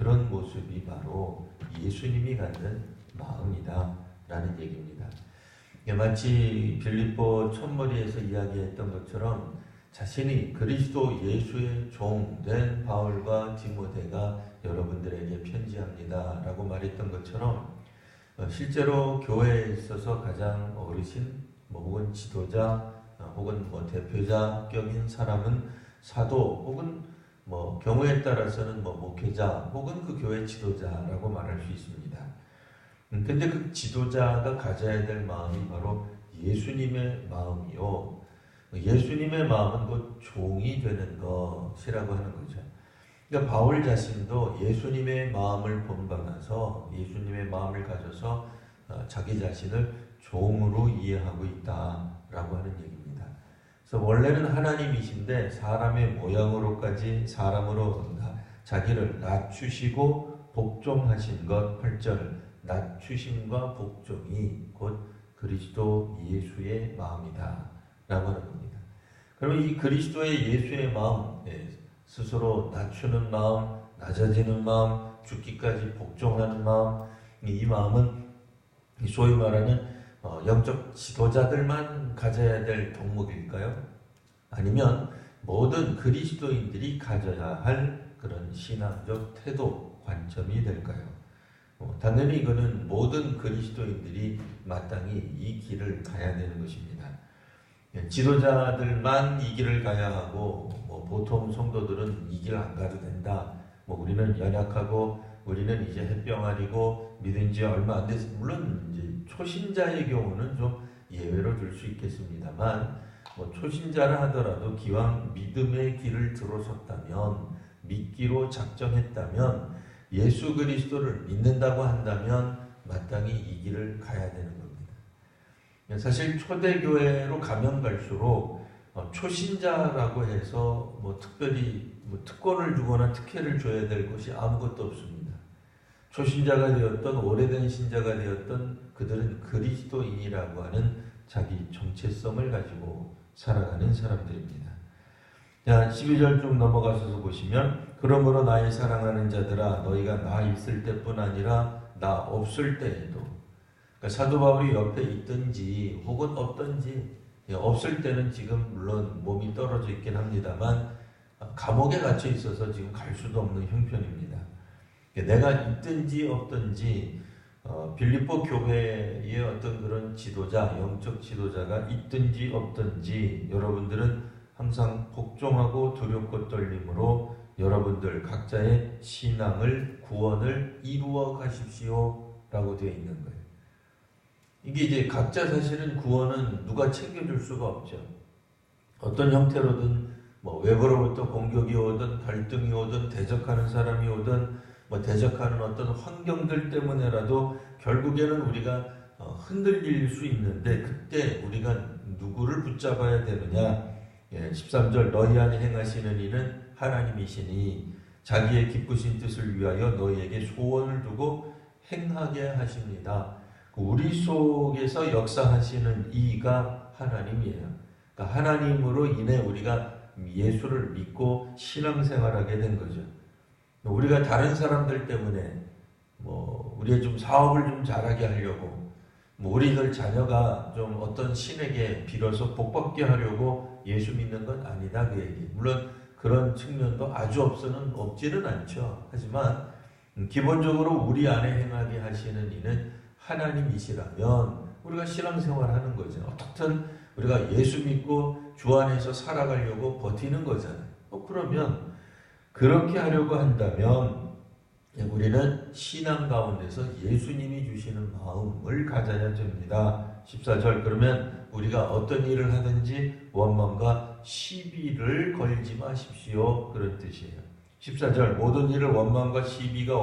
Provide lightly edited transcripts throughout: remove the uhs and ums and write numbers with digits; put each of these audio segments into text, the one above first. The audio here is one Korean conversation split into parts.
그런 모습이 바로 예수님이 갖는 마음이다 라는 얘기입니다. 마치 빌립보 첫머리에서 이야기했던 것처럼 자신이 그리스도 예수의 종 된 바울과 디모데가 여러분들에게 편지합니다 라고 말했던 것처럼 실제로 교회에 있어서 가장 어르신 혹은 지도자 혹은 대표자격인 사람은 사도 혹은 경우에 따라서는 목회자 혹은 그 교회 지도자라고 말할 수 있습니다. 근데 그 지도자가 가져야 될 마음이 바로 예수님의 마음이요. 예수님의 마음은 곧 종이 되는 것이라고 하는 거죠. 그러니까 바울 자신도 예수님의 마음을 본받아서 예수님의 마음을 가져서 자기 자신을 종으로 이해하고 있다라고 하는 얘기입니다. 그래서 원래는 하나님이신데 사람의 모양으로까지 사람으로 자기를 낮추시고 복종하신 것 8절 낮추심과 복종이 곧 그리스도 예수의 마음이다 라고 하는 겁니다. 그러면 이 그리스도의 예수의 마음, 스스로 낮추는 마음, 낮아지는 마음, 죽기까지 복종하는 마음, 이 마음은 소위 말하는 영적 지도자들만 가져야 될 덕목일까요? 아니면 모든 그리스도인들이 가져야 할 그런 신앙적 태도, 관점이 될까요? 당연히 이거는 모든 그리스도인들이 마땅히 이 길을 가야 되는 것입니다. 지도자들만 이 길을 가야 하고 보통 성도들은 이 길 안 가도 된다. 우리는 연약하고 우리는 이제 햇병아리고 믿은 지 얼마 안 돼서 물론 이제 초신자의 경우는 좀 예외로 들 수 있겠습니다만 초신자라 하더라도 기왕 믿음의 길을 들어섰다면 믿기로 작정했다면 예수 그리스도를 믿는다고 한다면 마땅히 이 길을 가야 되는 겁니다. 사실 초대교회로 가면 갈수록 초신자라고 해서 특별히 특권을 주거나 특혜를 줘야 될 것이 아무것도 없습니다. 초신자가 되었던 오래된 신자가 되었던 그들은 그리스도인이라고 하는 자기 정체성을 가지고 살아가는 사람들입니다. 자, 12절 좀 넘어가셔서 보시면 그러므로 나의 사랑하는 자들아 너희가 나 있을 때뿐 아니라 나 없을 때에도 그러니까 사도 바울이 옆에 있든지 혹은 없든지 없을 때는 지금 물론 몸이 떨어져 있긴 합니다만 감옥에 갇혀 있어서 지금 갈 수도 없는 형편입니다. 내가 있든지 없든지 빌립보 교회의 어떤 그런 지도자, 영적 지도자가 있든지 없든지 여러분들은 항상 복종하고 두렵고 떨림으로 여러분들 각자의 신앙을 구원을 이루어 가십시오 라고 되어 있는 거예요. 이게 이제 각자 사실은 구원은 누가 챙겨줄 수가 없죠. 어떤 형태로든 외부로부터 공격이 오든 갈등이 오든 대적하는 사람이 오든 대적하는 어떤 환경들 때문에라도 결국에는 우리가 흔들릴 수 있는데 그때 우리가 누구를 붙잡아야 되느냐. 13절 너희 안에 행하시는 이는 하나님이시니 자기의 기쁘신 뜻을 위하여 너희에게 소원을 두고 행하게 하십니다. 우리 속에서 역사하시는 이가 하나님이에요. 그러니까 하나님으로 인해 우리가 예수를 믿고 신앙생활하게 된 거죠. 우리가 다른 사람들 때문에 우리의 좀 사업을 좀 잘하게 하려고 우리들 자녀가 좀 어떤 신에게 빌어서 복받게 하려고 예수 믿는 건 아니다 그 얘기. 물론 그런 측면도 아주 없지는 않죠. 하지만 기본적으로 우리 안에 행하게 하시는 이는 하나님이시라면 우리가 신앙생활하는 거죠. 어떻든 우리가 예수 믿고 주 안에서 살아가려고 버티는 거잖아요. 그러면 그렇게 하려고 한다면 우리는 신앙 가운데서 예수님이 주시는 마음을 가져야 됩니다. 14절 그러면 우리가 어떤 일을 하든지 원망과 시비를 걸지 마십시오. 그런 뜻이에요. 14절 모든 일을 원망과 시비가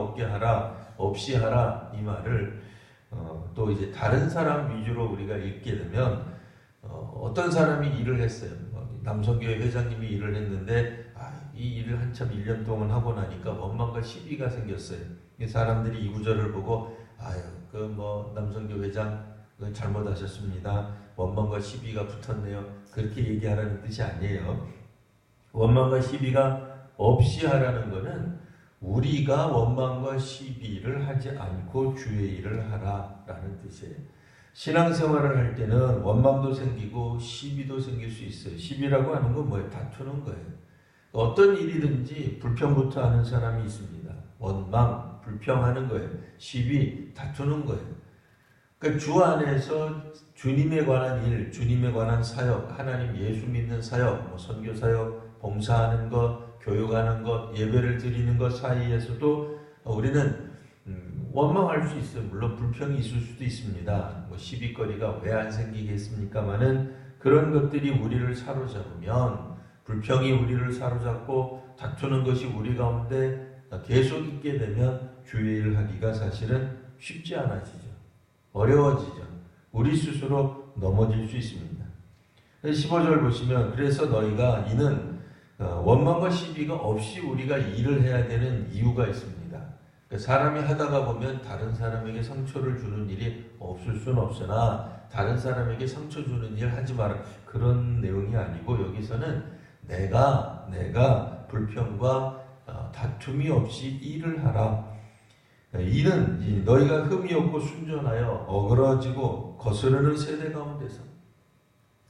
없이 하라 이 말을 또 이제 다른 사람 위주로 우리가 읽게 되면 어떤 사람이 일을 했어요. 남성교회 회장님이 일을 했는데 이 일을 한참 1년 동안 하고 나니까 원망과 시비가 생겼어요. 사람들이 이 구절을 보고 남성교회 회장 잘못하셨습니다. 원망과 시비가 붙었네요. 그렇게 얘기하라는 뜻이 아니에요. 원망과 시비가 없이 하라는 것은 우리가 원망과 시비를 하지 않고 주의 일을 하라라는 뜻이에요. 신앙생활을 할 때는 원망도 생기고 시비도 생길 수 있어요. 시비라고 하는 건 뭐예요? 다투는 거예요. 어떤 일이든지 불평부터 하는 사람이 있습니다. 원망, 불평하는 거예요. 시비, 다투는 거예요. 그러니까 주 안에서 주님에 관한 일, 주님에 관한 사역, 하나님 예수 믿는 사역, 뭐 선교 사역, 봉사하는 것, 교육하는 것, 예배를 드리는 것 사이에서도 우리는 원망할 수 있어요. 물론 불평이 있을 수도 있습니다. 뭐 시비거리가 왜 안 생기겠습니까마는 그런 것들이 우리를 사로잡으면, 불평이 우리를 사로잡고 다투는 것이 우리 가운데 계속 있게 되면 주의 일을 하기가 사실은 쉽지 않아지죠. 어려워지죠. 우리 스스로 넘어질 수 있습니다. 15절 보시면 그래서 너희가 이는 원망과 시비가 없이 우리가 일을 해야 되는 이유가 있습니다. 사람이 하다가 보면 다른 사람에게 상처를 주는 일이 없을 수는 없으나 다른 사람에게 상처 주는 일 하지 마라. 그런 내용이 아니고 여기서는 내가 불평과 다툼이 없이 일을 하라. 이는 너희가 흠이 없고 순전하여 어그러지고 거스르는 세대 가운데서,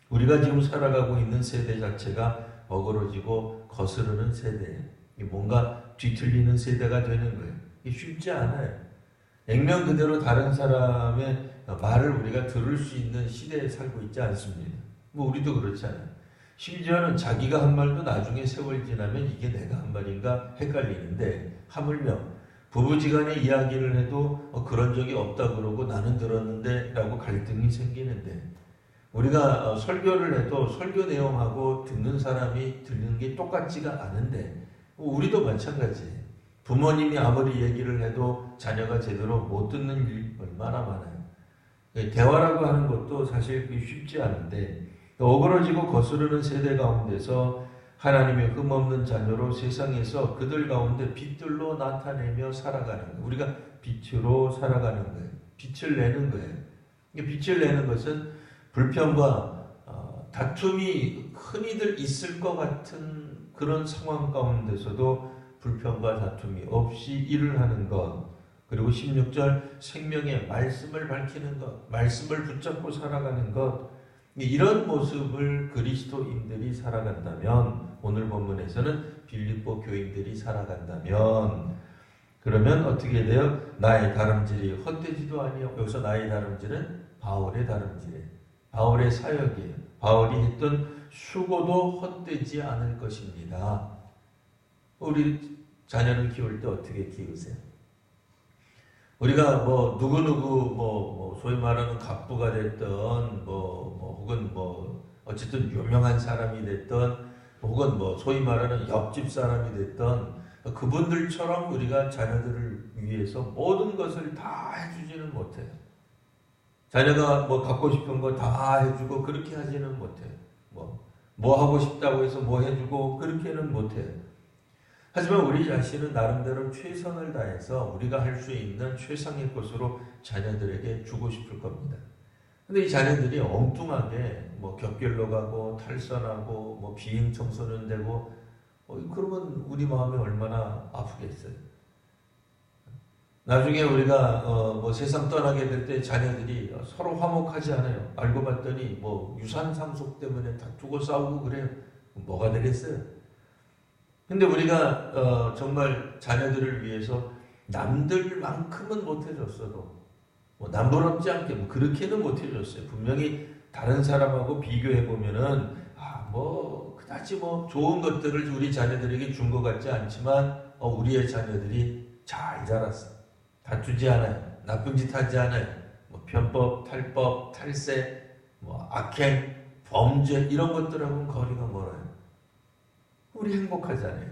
우리가 지금 살아가고 있는 세대 자체가 어그러지고 거스르는 세대예요. 뭔가 뒤틀리는 세대가 되는 거예요. 이게 쉽지 않아요. 액면 그대로 다른 사람의 말을 우리가 들을 수 있는 시대에 살고 있지 않습니다. 뭐 우리도 그렇잖아요. 심지어는 자기가 한 말도 나중에 세월 지나면 이게 내가 한 말인가 헷갈리는데, 하물며 부부지간에 이야기를 해도 그런 적이 없다 그러고 나는 들었는데 라고 갈등이 생기는데, 우리가 설교를 해도 설교 내용하고 듣는 사람이 듣는 게 똑같지가 않은데, 우리도 마찬가지예요. 부모님이 아무리 얘기를 해도 자녀가 제대로 못 듣는 일이 얼마나 많아요. 대화라고 하는 것도 사실 쉽지 않은데, 어그러지고 거스르는 세대 가운데서 하나님의 흠없는 자녀로 세상에서 그들 가운데 빛들로 나타내며 살아가는 거예요. 우리가 빛으로 살아가는 거예요. 빛을 내는 거예요. 빛을 내는 것은 불평과 다툼이 흔히들 있을 것 같은 그런 상황 가운데서도 불평과 다툼이 없이 일을 하는 것, 그리고 16절 생명의 말씀을 밝히는 것, 말씀을 붙잡고 살아가는 것, 이런 모습을 그리스도인들이 살아간다면, 오늘 본문에서는 빌립보 교인들이 살아간다면, 그러면 어떻게 돼요? 나의 다름질이 헛되지도 아니하고, 여기서 나의 다름질은 바울의 다름질이에요. 바울의 사역이에요. 바울이 했던 수고도 헛되지 않을 것입니다. 우리 자녀를 키울 때 어떻게 키우세요? 우리가 뭐 누구누구 소위 말하는 갑부가 됐던 혹은 어쨌든 유명한 사람이 됐던, 혹은 소위 말하는 옆집 사람이 됐던 그분들처럼 우리가 자녀들을 위해서 모든 것을 다 해주지는 못해요. 자녀가 갖고 싶은 거 다 해주고 그렇게 하지는 못해요. 뭐 하고 싶다고 해서 뭐 해주고 그렇게는 못해요. 하지만 우리 자신은 나름대로 최선을 다해서 우리가 할 수 있는 최상의 것으로 자녀들에게 주고 싶을 겁니다. 근데 이 자녀들이 엉뚱하게 격결로 가고 탈선하고 비행 청소년 되고 그러면 우리 마음이 얼마나 아프겠어요. 나중에 우리가 세상 떠나게 될 때 자녀들이 서로 화목하지 않아요. 알고 봤더니 유산 상속 때문에 다투고 싸우고 그래요. 뭐가 되겠어요? 근데 우리가 정말 자녀들을 위해서 남들만큼은 못해줬어도 남부럽지 않게 그렇게는 못해줬어요. 분명히 다른 사람하고 비교해보면은 그다지 좋은 것들을 우리 자녀들에게 준 것 같지 않지만 우리의 자녀들이 잘 자랐어. 다투지 않아요. 나쁜 짓 하지 않아요. 편법, 탈법, 탈세, 악행, 범죄 이런 것들하고는 거리가 멀어요. 우리 행복하잖아요.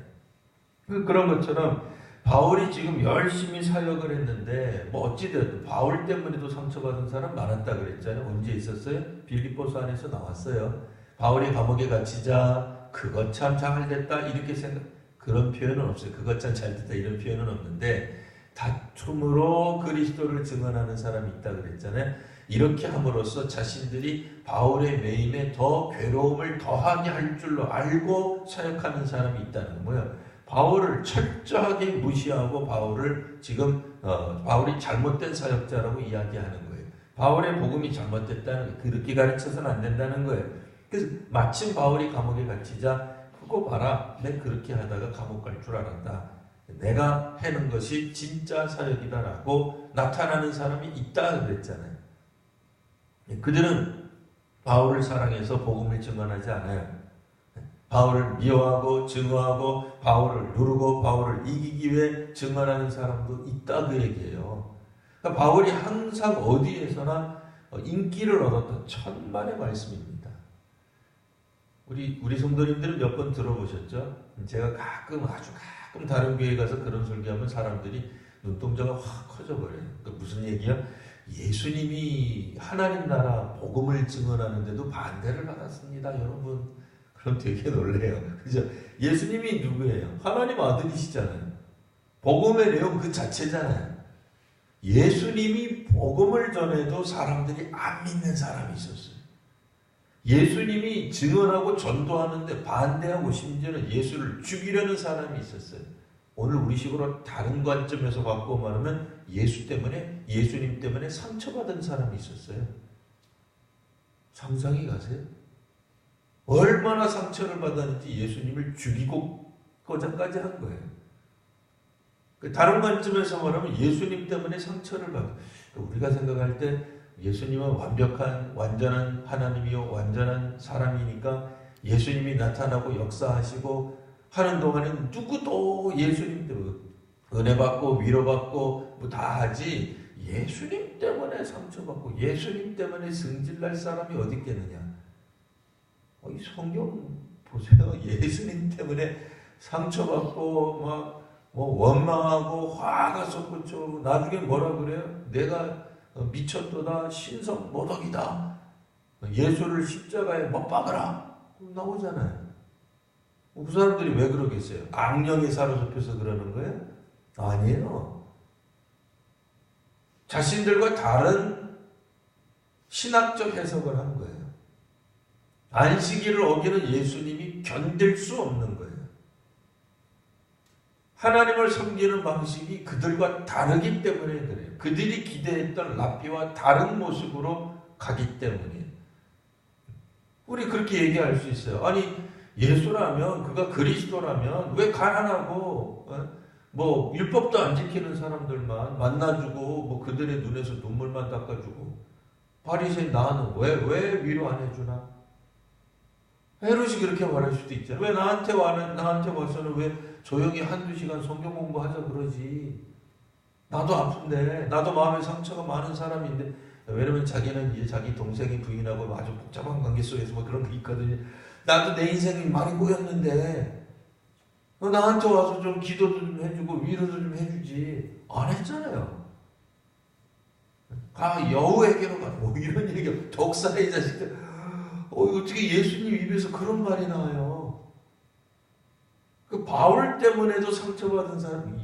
그런 것처럼 바울이 지금 열심히 사역을 했는데 어찌되었든 바울 때문에도 상처받은 사람 많았다 그랬잖아요. 언제 있었어요? 빌립보서 안에서 나왔어요. 바울이 감옥에 갇히자 그것 참 잘됐다 이렇게 그런 표현은 없어요. 그것 참 잘됐다 이런 표현은 없는데, 다툼으로 그리스도를 증언하는 사람이 있다 그랬잖아요. 이렇게 함으로써 자신들이 바울의 매임에 더 괴로움을 더하게 할 줄로 알고 사역하는 사람이 있다는 거예요. 바울을 철저하게 무시하고 바울을 지금 바울이 잘못된 사역자라고 이야기하는 거예요. 바울의 복음이 잘못됐다는 거예요. 그렇게 가르쳐서는 안 된다는 거예요. 그래서 마침 바울이 감옥에 갇히자 그거 봐라. 내가 그렇게 하다가 감옥 갈 줄 알았다. 내가 해는 것이 진짜 사역이다라고 나타나는 사람이 있다 그랬잖아요. 그들은 바울을 사랑해서 복음을 증언하지 않아요. 바울을 미워하고 증오하고 바울을 누르고 바울을 이기기 위해 증언하는 사람도 있다 그 얘기예요. 그러니까 바울이 항상 어디에서나 인기를 얻었던 천만의 말씀입니다. 우리 성도님들은 몇 번 들어보셨죠? 제가 아주 가끔 다른 교회 가서 그런 설교하면 사람들이 눈동자가 확 커져버려요. 그러니까 무슨 얘기야? 예수님이 하나님 나라 복음을 증언하는데도 반대를 받았습니다, 여러분. 그럼 되게 놀래요. 그죠? 예수님이 누구예요? 하나님 아들이시잖아요. 복음의 내용 그 자체잖아요. 예수님이 복음을 전해도 사람들이 안 믿는 사람이 있었어요. 예수님이 증언하고 전도하는데 반대하고 심지어는 예수를 죽이려는 사람이 있었어요. 오늘 우리식으로 다른 관점에서 바꾸어 말하면 예수님 때문에 상처받은 사람이 있었어요. 상상이 가세요? 얼마나 상처를 받았는지 예수님을 죽이고 거자까지 한 거예요. 다른 관점에서 말하면 예수님 때문에 상처를 받고, 우리가 생각할 때 예수님은 완전한 하나님이요 완전한 사람이니까 예수님이 나타나고 역사하시고 하는 동안은 누구도 예수님 때문에 은혜 받고 위로받고 뭐 다 하지, 예수님 때문에 상처받고 예수님 때문에 승질날 사람이 어디 있겠느냐. 이 성경 보세요. 예수님 때문에 상처받고 막 원망하고 화가 솟구쳐 나중에 뭐라 그래요? 내가 미쳤도다 신성 모독이다. 예수를 십자가에 못 박으라. 나오잖아요. 그 사람들이 왜 그러겠어요? 악령에 사로잡혀서 그러는 거예요? 아니에요. 자신들과 다른 신학적 해석을 한 거예요. 안식일을 어기는 예수님이 견딜 수 없는 거예요. 하나님을 섬기는 방식이 그들과 다르기 때문에 그래요. 그들이 기대했던 랍비와 다른 모습으로 가기 때문이에요. 우리 그렇게 얘기할 수 있어요. 아니 예수라면, 그가 그리스도라면 왜 가난하고 뭐 율법도 안 지키는 사람들만 만나주고 그들의 눈에서 눈물만 닦아주고, 바리새인 나는 왜 위로 안 해주나? 헤롯이 그렇게 말할 수도 있잖아. 왜 나한테 와서는 왜 조용히 한두 시간 성경 공부하자 그러지? 나도 아픈데, 나도 마음에 상처가 많은 사람인데. 왜냐면 자기는 이제 자기 동생이 부인하고 아주 복잡한 관계 속에서 뭐 그런 게 있거든요. 나도 내 인생이 많이 꼬였는데 나한테 와서 좀 기도도 좀 해주고 위로도 좀 해주지. 안 했잖아요. 여우에게로 가. 뭐 이런 얘기가 독사의 자식들. 어떻게 예수님 입에서 그런 말이 나와요? 그 바울 때문에도 상처받은 사람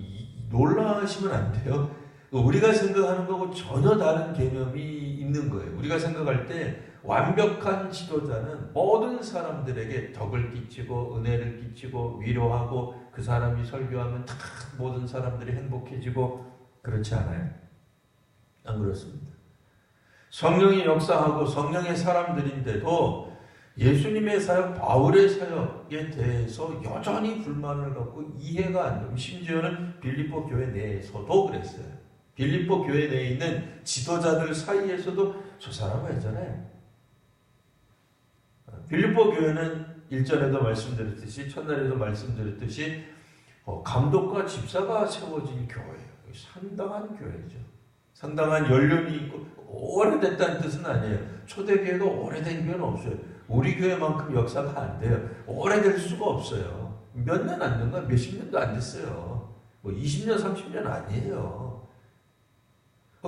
놀라시면 안 돼요. 우리가 생각하는 거하고 전혀 다른 개념이 있는 거예요. 우리가 생각할 때 완벽한 지도자는 모든 사람들에게 덕을 끼치고 은혜를 끼치고 위로하고 그 사람이 설교하면 다 모든 사람들이 행복해지고, 그렇지 않아요. 안 그렇습니다. 성령이 역사하고 성령의 사람들인데도 예수님의 사역, 바울의 사역에 대해서 여전히 불만을 갖고 이해가 안 되고, 심지어는 빌립보 교회 내에서도 그랬어요. 빌립보 교회 내에 있는 지도자들 사이에서도 저 사람은 했잖아요. 빌립보 교회는 일전에도 말씀드렸듯이, 첫날에도 말씀드렸듯이 감독과 집사가 세워진 교회예요. 상당한 교회죠. 상당한 연륜이 있고 오래됐다는 뜻은 아니에요. 초대교회가 오래된 교회는 없어요. 우리 교회만큼 역사가 안 돼요. 오래될 수가 없어요. 몇 년 안 된 거야? 몇십 년도 안 됐어요. 20년, 30년 아니에요.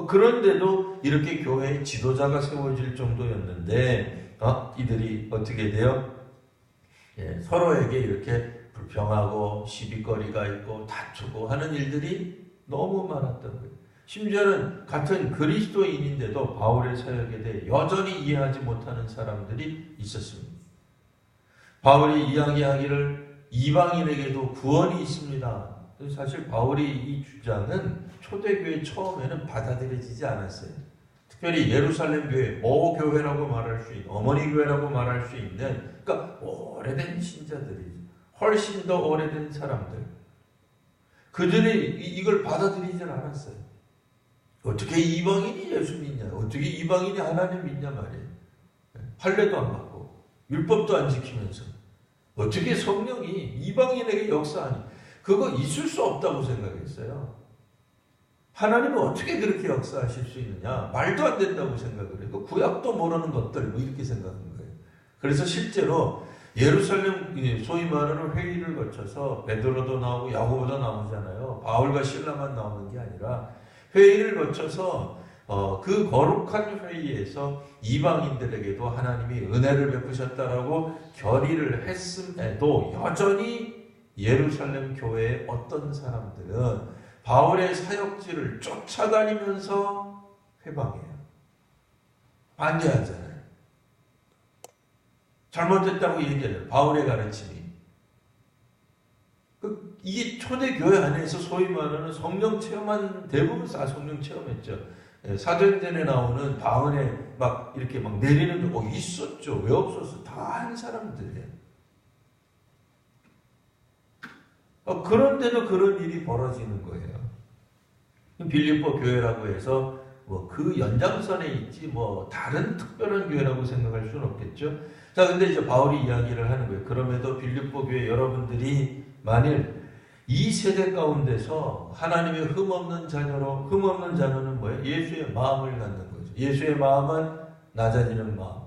그런데도 이렇게 교회의 지도자가 세워질 정도였는데 이들이 어떻게 돼요? 서로에게 이렇게 불평하고 시비거리가 있고 다투고 하는 일들이 너무 많았던 거예요. 심지어는 같은 그리스도인인데도 바울의 사역에 대해 여전히 이해하지 못하는 사람들이 있었습니다. 바울이 이야기하기를 이방인에게도 구원이 있습니다. 사실 바울이 이 주장은 초대교회 처음에는 받아들여지지 않았어요. 특별히 예루살렘 교회, 모교회라고 말할 수 있는, 어머니 교회라고 말할 수 있는, 그러니까 오래된 신자들이, 훨씬 더 오래된 사람들, 그들이 이걸 받아들이질 않았어요. 어떻게 이방인이 예수 믿냐? 어떻게 이방인이 하나님 믿냐 말이에요. 할례도 안 받고 율법도 안 지키면서 어떻게 성령이 이방인에게 역사하니? 그거 있을 수 없다고 생각했어요. 하나님은 어떻게 그렇게 역사하실 수 있느냐? 말도 안 된다고 생각을 해요. 구약도 모르는 것들 뭐 이렇게 생각한 거예요. 그래서 실제로 예루살렘 소위 말하는 회의를 거쳐서 베드로도 나오고 야고보도 나오잖아요. 바울과 실라만 나오는 게 아니라 회의를 거쳐서 그 거룩한 회의에서 이방인들에게도 하나님이 은혜를 베푸셨다라고 결의를 했음에도 여전히 예루살렘 교회의 어떤 사람들은 바울의 사역지를 쫓아다니면서 회방해요. 반대하잖아요. 잘못됐다고 얘기해요. 바울의 가르침이. 이게 초대교회 안에서 소위 말하는 성령 체험한, 대부분 다 성령 체험했죠. 사도행전에 나오는 방언에 막 이렇게 막 내리는 거 있었죠. 왜 없었어? 다 한 사람들이에요. 그런데도 그런 일이 벌어지는 거예요. 빌립보 교회라고 해서 뭐 그 연장선에 있지 뭐 다른 특별한 교회라고 생각할 수는 없겠죠. 자, 근데 이제 바울이 이야기를 하는 거예요. 그럼에도 빌립보 교회 여러분들이 만일 이 세대 가운데서 하나님의 흠없는 자녀는 뭐예요? 예수의 마음을 갖는 거죠. 예수의 마음은 낮아지는 마음,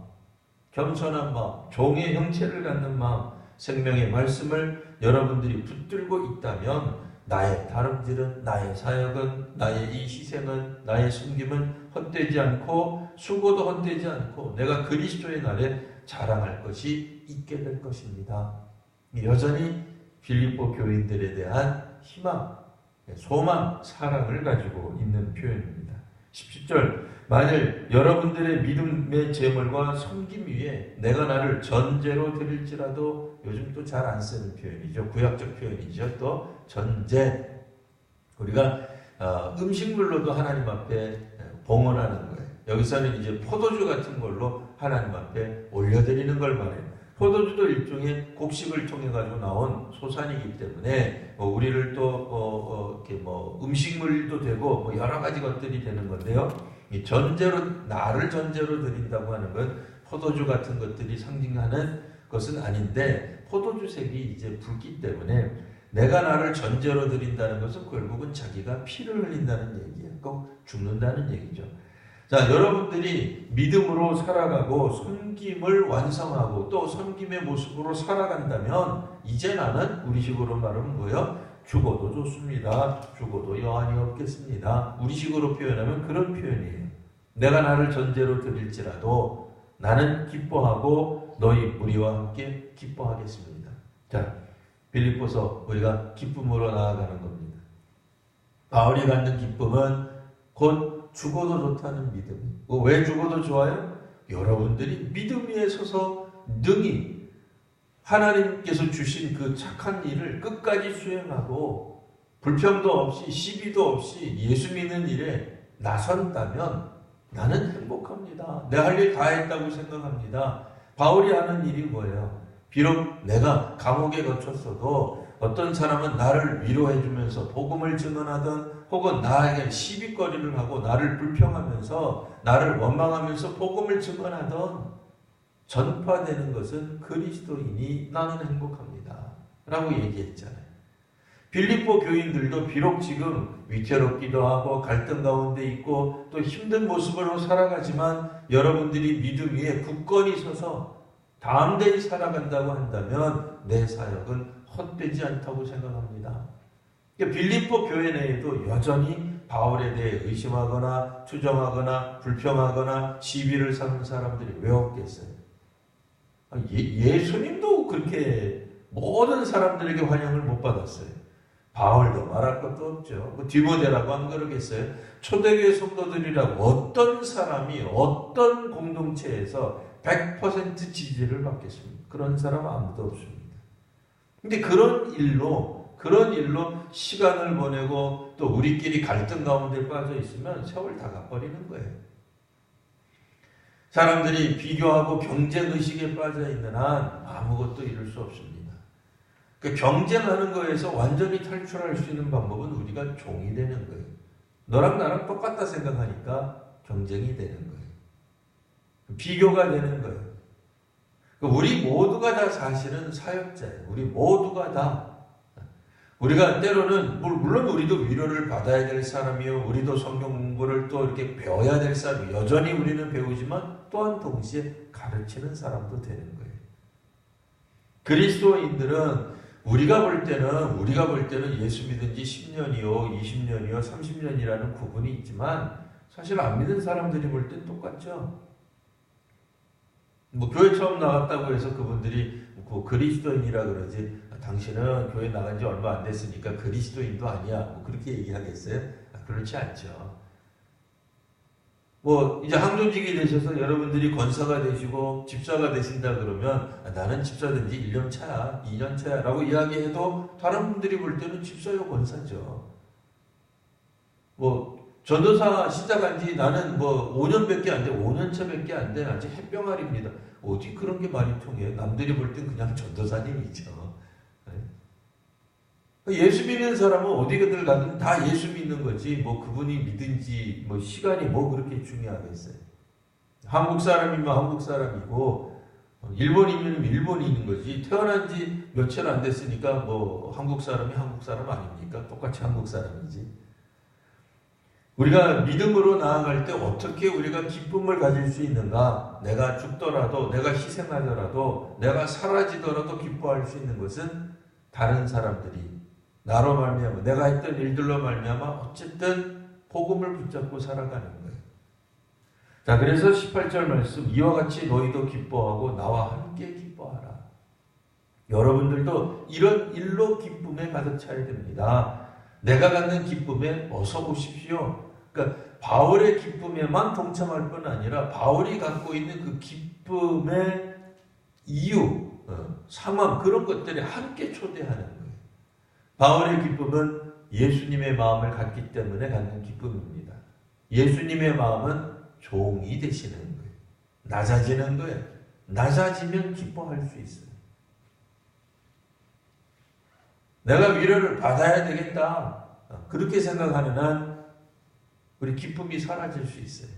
겸손한 마음, 종의 형체를 갖는 마음, 생명의 말씀을 여러분들이 붙들고 있다면 나의 다름질은, 나의 사역은, 나의 이 희생은, 나의 숨김은 헛되지 않고 수고도 헛되지 않고 내가 그리스도의 날에 자랑할 것이 있게 될 것입니다. 여전히 빌립보 교인들에 대한 희망, 소망, 사랑을 가지고 있는 표현입니다. 17절, 만일 여러분들의 믿음의 제물과 섬김 위에 내가 나를 전제로 드릴지라도, 요즘 또 잘 안 쓰는 표현이죠. 구약적 표현이죠. 또 전제, 우리가 음식물로도 하나님 앞에 봉헌하는 거예요. 여기서는 이제 포도주 같은 걸로 하나님 앞에 올려드리는 걸 말해요. 포도주도 일종의 곡식을 통해 가지고 나온 소산이기 때문에 우리를 또 이렇게 뭐 음식물도 되고 뭐 여러 가지 것들이 되는 건데요. 이 전제로, 나를 전제로 드린다고 하는 건 포도주 같은 것들이 상징하는 것은 아닌데, 포도주 색이 이제 붉기 때문에 내가 나를 전제로 드린다는 것은 결국은 자기가 피를 흘린다는 얘기예요. 꼭 죽는다는 얘기죠. 자, 여러분들이 믿음으로 살아가고 섬김을 완성하고 또 섬김의 모습으로 살아간다면 이제 나는 우리식으로 말하면 뭐예요? 죽어도 좋습니다. 죽어도 여한이 없겠습니다. 우리식으로 표현하면 그런 표현이에요. 내가 나를 전제로 드릴지라도 나는 기뻐하고 너희 무리와 함께 기뻐하겠습니다. 자, 빌립보서 우리가 기쁨으로 나아가는 겁니다. 바울이 갖는 기쁨은 곧 죽어도 좋다는 믿음. 왜 죽어도 좋아요? 여러분들이 믿음 위에 서서 능히 하나님께서 주신 그 착한 일을 끝까지 수행하고 불평도 없이 시비도 없이 예수 믿는 일에 나선다면 나는 행복합니다. 내가 할 일 다 했다고 생각합니다. 바울이 하는 일이 뭐예요? 비록 내가 감옥에 갇혔어도 어떤 사람은 나를 위로해 주면서 복음을 증언하던, 혹은 나에게 시비거리를 하고 나를 불평하면서 나를 원망하면서 복음을 증언하던, 전파되는 것은 그리스도인이 나는 행복합니다 라고 얘기했잖아요. 빌립보 교인들도 비록 지금 위태롭기도 하고 갈등 가운데 있고 또 힘든 모습으로 살아가지만 여러분들이 믿음 위에 굳건히 서서 담대히 살아간다고 한다면 내 사역은 헛되지 않다고 생각합니다. 빌립보 교회 내에도 여전히 바울에 대해 의심하거나 투정하거나 불평하거나 시비를 삼는 사람들이 왜 없겠어요? 예수님도 그렇게 모든 사람들에게 환영을 못 받았어요. 바울도 말할 것도 없죠. 디모데라고 안 그러겠어요? 초대교회 성도들이라고 어떤 사람이 어떤 공동체에서 100% 지지를 받겠습니까? 그런 사람 아무도 없습니다. 근데 그런 일로 시간을 보내고 또 우리끼리 갈등 가운데 빠져 있으면 세월 다 가버리는 거예요. 사람들이 비교하고 경쟁의식에 빠져 있는 한 아무것도 이룰 수 없습니다. 그 경쟁하는 거에서 완전히 탈출할 수 있는 방법은 우리가 종이 되는 거예요. 너랑 나랑 똑같다 생각하니까 경쟁이 되는 거예요. 비교가 되는 거예요. 우리 모두가 다 사실은 사역자예요. 우리 모두가 다. 우리가 때로는 물론 우리도 위로를 받아야 될 사람이요. 우리도 성경 공부를 또 이렇게 배워야 될 사람이요. 여전히 우리는 배우지만 또한 동시에 가르치는 사람도 되는 거예요. 그리스도인들은 우리가 볼 때는 예수 믿은 지 10년이요, 20년이요, 30년이라는 구분이 있지만 사실 안 믿는 사람들이 볼 땐 똑같죠. 교회 처음 나갔다고 해서 그분들이 그리스도인이라 그러지 당신은 교회 나간 지 얼마 안 됐으니까 그리스도인도 아니야. 그렇게 얘기하겠어요? 그렇지 않죠. 이제 항존직이 되셔서 여러분들이 권사가 되시고 집사가 되신다 그러면 나는 집사 된 지 1년 차야, 2년 차야 라고 이야기해도 다른 분들이 볼 때는 집사요, 권사죠. 전도사 시작한 지 나는 5년밖에 안 돼, 5년 차밖에 안 돼, 아직 햇병아리입니다. 어디 그런 게 말이 통해? 남들이 볼 땐 그냥 전도사님이죠. 예수 믿는 사람은 어디를 가든 다 예수 믿는 거지, 그분이 믿은지, 시간이 그렇게 중요하겠어요. 한국 사람이면 한국 사람이고, 일본이면 일본인인 거지, 태어난 지 며칠 안 됐으니까 한국 사람이 한국 사람 아닙니까? 똑같이 한국 사람이지. 우리가 믿음으로 나아갈 때 어떻게 우리가 기쁨을 가질 수 있는가? 내가 죽더라도, 내가 희생하더라도, 내가 사라지더라도 기뻐할 수 있는 것은 다른 사람들이 나로 말미암아, 내가 했던 일들로 말미암아 어쨌든 복음을 붙잡고 살아가는 거예요. 자, 그래서 18절 말씀, 이와 같이 너희도 기뻐하고 나와 함께 기뻐하라. 여러분들도 이런 일로 기쁨에 가득 차야 됩니다. 내가 갖는 기쁨에 어서 오십시오. 그러니까 바울의 기쁨에만 동참할 뿐 아니라 바울이 갖고 있는 그 기쁨의 이유, 상황, 그런 것들이 함께 초대하는 거예요. 바울의 기쁨은 예수님의 마음을 갖기 때문에 갖는 기쁨입니다. 예수님의 마음은 종이 되시는 거예요. 낮아지는 거예요. 낮아지면 기뻐할 수 있어요. 내가 위로를 받아야 되겠다. 그렇게 생각하는 한 우리 기쁨이 사라질 수 있어요.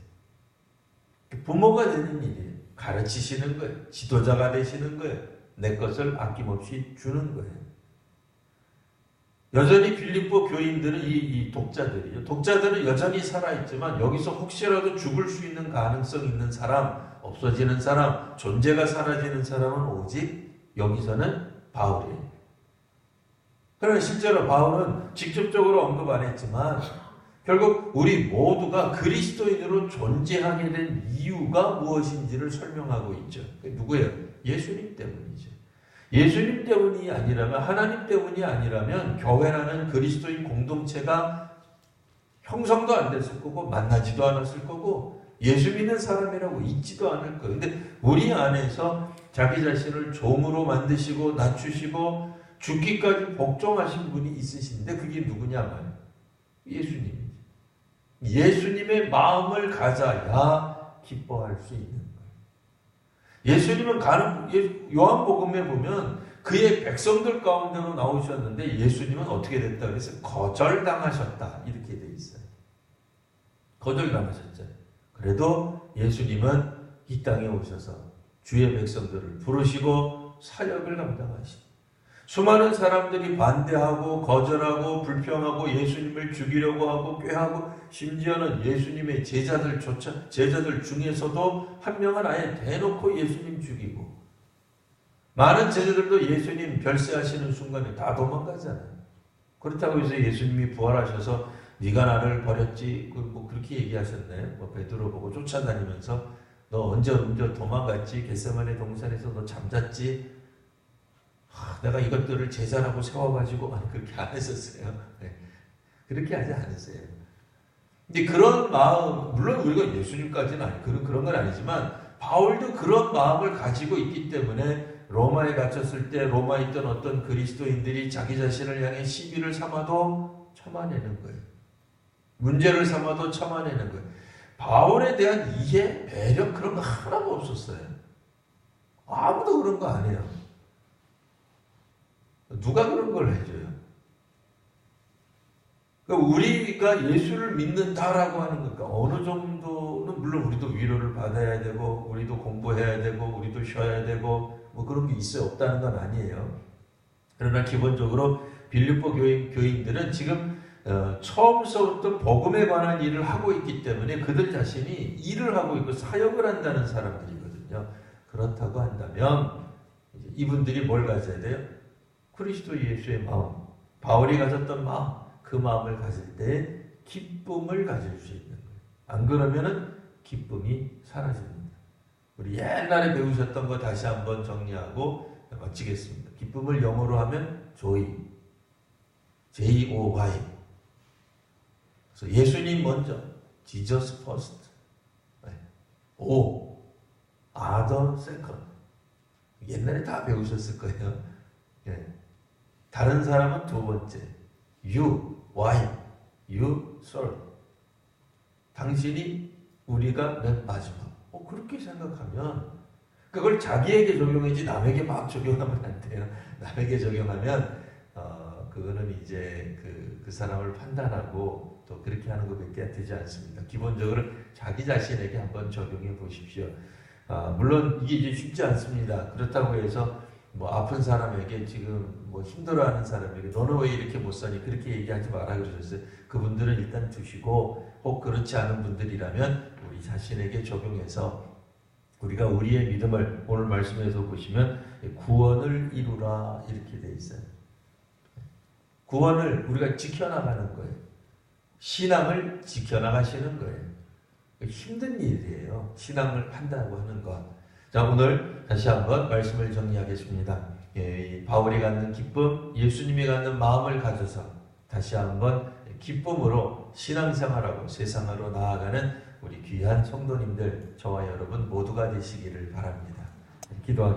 부모가 되는 일이에요. 가르치시는 거예요. 지도자가 되시는 거예요. 내 것을 아낌없이 주는 거예요. 여전히 빌립보 교인들은 이 독자들이죠. 독자들은 여전히 살아있지만 여기서 혹시라도 죽을 수 있는 가능성 있는 사람, 없어지는 사람, 존재가 사라지는 사람은 오직 여기서는 바울이에요. 그러나 실제로 바울은 직접적으로 언급 안 했지만 결국 우리 모두가 그리스도인으로 존재하게 된 이유가 무엇인지를 설명하고 있죠. 누구예요? 예수님 때문이죠. 예수님 때문이 아니라면, 하나님 때문이 아니라면 교회라는 그리스도인 공동체가 형성도 안 됐을 거고 만나지도 않았을 거고 예수 믿는 사람이라고 있지도 않을 거예요. 근데 우리 안에서 자기 자신을 종으로 만드시고 낮추시고 죽기까지 복종하신 분이 있으신데 그게 누구냐면 예수님이죠. 예수님의 마음을 가져야 기뻐할 수 있는 거예요. 예수님은 요한복음에 보면 그의 백성들 가운데로 나오셨는데 예수님은 어떻게 됐다 그래서 거절당하셨다 이렇게 돼 있어요. 거절당하셨죠. 그래도 예수님은 이 땅에 오셔서 주의 백성들을 부르시고 사역을 감당하시고 수많은 사람들이 반대하고 거절하고 불평하고 예수님을 죽이려고 하고 꾀하고 심지어는 예수님의 제자들 중에서도 한 명은 아예 대놓고 예수님 죽이고 많은 제자들도 예수님 별세하시는 순간에 다 도망가잖아요. 그렇다고 해서 예수님이 부활하셔서 네가 나를 버렸지 그렇게 얘기하셨네. 베드로 보고 쫓아다니면서 너 언제 도망갔지? 겟세마네 동산에서 너 잠잤지? 내가 이것들을 제자라고 세워가지고 그렇게 안 했었어요. 네. 그렇게 하지 않았어요. 근데 그런 마음, 물론 우리가 예수님까지는 그런 건 아니지만 바울도 그런 마음을 가지고 있기 때문에 로마에 갇혔을 때 로마에 있던 어떤 그리스도인들이 자기 자신을 향해 시비를 삼아도 참아내는 거예요. 문제를 삼아도 참아내는 거예요. 바울에 대한 이해, 배려 그런 거 하나도 없었어요. 아무도 그런 거 안 해요. 누가 그런 걸 해줘요? 우리가 예수를 믿는다라고 하는 것과 어느 정도는 물론 우리도 위로를 받아야 되고 우리도 공부해야 되고 우리도 쉬어야 되고 뭐 그런 게 있어요. 없다는 건 아니에요. 그러나 기본적으로 빌립보 교인들은 지금 처음서부터 복음에 관한 일을 하고 있기 때문에 그들 자신이 일을 하고 있고 사역을 한다는 사람들이거든요. 그렇다고 한다면 이분들이 뭘 가져야 돼요? 그리스도 예수의 마음, 바울이 가졌던 마음, 그 마음을 가질 때 기쁨을 가질 수 있는 거예요. 안 그러면은 기쁨이 사라집니다. 우리 옛날에 배우셨던 거 다시 한번 정리하고 마치겠습니다. 기쁨을 영어로 하면 joy, J-O-Y. 그래서 예수님 먼저, Jesus first. O, other second. 옛날에 다 배우셨을 거예요. 다른 사람은 두 번째, you, why, you third. 당신이 우리가 맨 마지막. 그렇게 생각하면 그걸 자기에게 적용하지 남에게 막 적용하면 안 돼요. 남에게 적용하면 그거는 이제 그 사람을 판단하고 또 그렇게 하는 것밖에 되지 않습니다. 기본적으로 자기 자신에게 한번 적용해 보십시오. 물론 이게 이제 쉽지 않습니다. 그렇다고 해서 뭐 아픈 사람에게 지금 뭐 힘들어하는 사람에게 너는 왜 이렇게 못 사니 그렇게 얘기하지 마라 그러셨어요. 그분들은 일단 두시고 혹 그렇지 않은 분들이라면 우리 자신에게 적용해서 우리가 우리의 믿음을 오늘 말씀에서 보시면 구원을 이루라 이렇게 돼 있어요. 구원을 우리가 지켜나가는 거예요. 신앙을 지켜나가시는 거예요. 힘든 일이에요. 신앙을 한다고 하는 것. 자, 오늘 다시 한번 말씀을 정리하겠습니다. 바울이 갖는 기쁨, 예수님이 갖는 마음을 가져서 다시 한번 기쁨으로 신앙생활하고 세상으로 나아가는 우리 귀한 성도님들, 저와 여러분 모두가 되시기를 바랍니다. 기도하겠습니다.